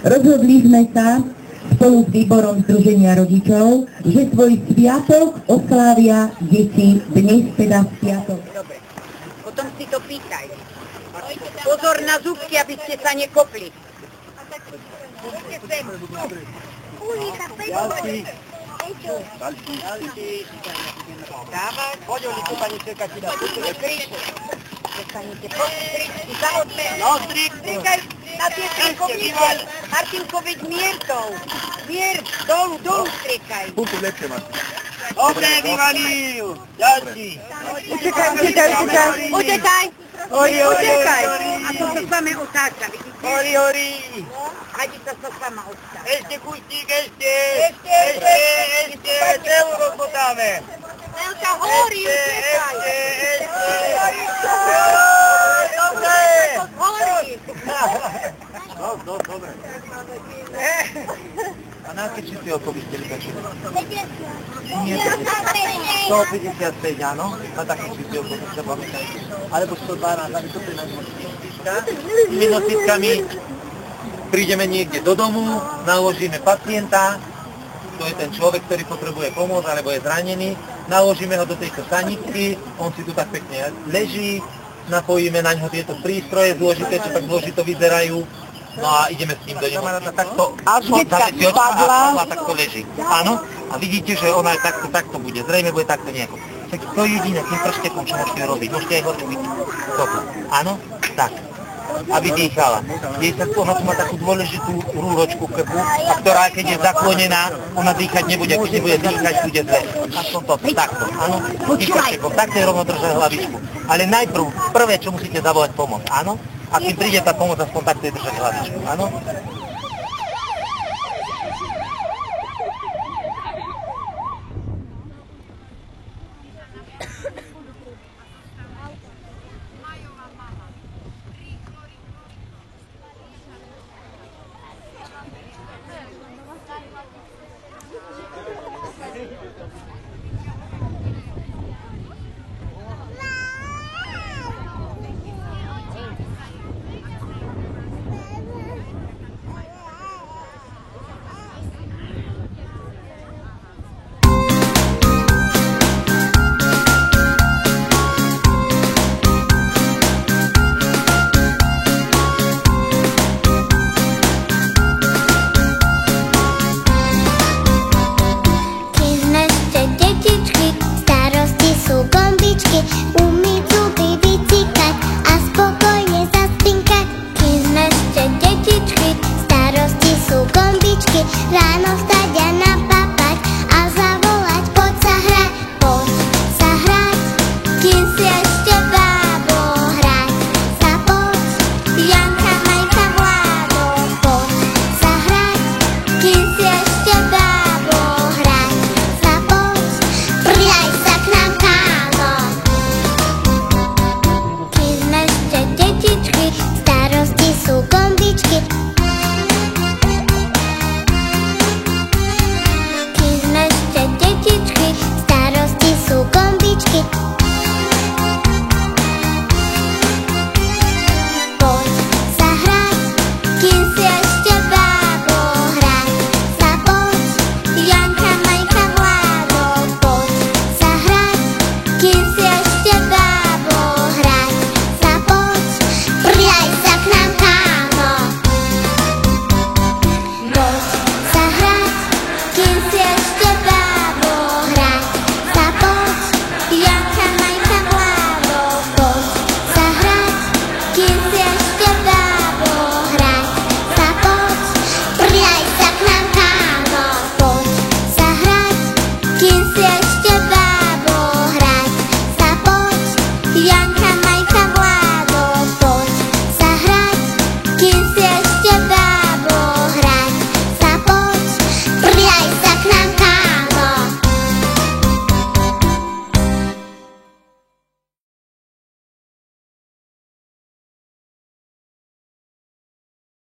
Rozhodli sme sa spolu s výborom Združenia rodičov, že svoj sviatok oslávia deti dnes, teda v piatok. Dobre, potom si to pýtaj. Pozor na zubky, aby ste sa nekopli. Poďte sem. Dávaj, poď, Oliku, pani Čeka, ti dá. Prestanite, poď, zahodme. No, strikaj na tie strikovnice. Martinko, veď mier tou. Mier, dolu strikaj. Puntu lepšie, Martin. Dobre, vyvalil. Ďalší. Utekaj. Utekaj. A to sa same otáča, vidíte? Hori. Hadi sa sama otáča. Ešte kustík, ešte. Celú rozpotáme. Veľká horí, utekaj. Dobre. Horí. No, dobre. A na aké číslo by ste vykačili? Nie, 155, áno. Na také číslo sa pamätajte. Alebo 112, aby to pri nás nosička. S tými nosičkami prídeme niekde do domu, naložíme pacienta, to je ten človek, ktorý potrebuje pomoc, alebo je zranený, naložíme ho do tejto saničky, on si tu tak pekne leží, napojíme na ňo tieto prístroje zložité, čo tak zložito vyzerajú, no a ideme s ním do nemocnice. Takto, a takto leží. Áno, a vidíte, že ona takto bude, zrejme bude takto nejako. Tak to je jediné, tým prštekom, čo môžete robiť. Môžete aj hodiť toku. Áno, tak. Aby dýchala. Jej sa ona má takú dôležitú rúročku krku, a ktorá keď je zaklonená, ona dýchať nebude. Keď nebude dýchať, bude zle. Aspoň toto, takto. Áno, tým prštekom. Takto je rovno držať hlavičku. Ale najprv, prvé, čo musíte zavolať pomoc. Áno? A keď príde tá pomoc, aspoň takto je držať hlavičku. Áno? Kým si ešte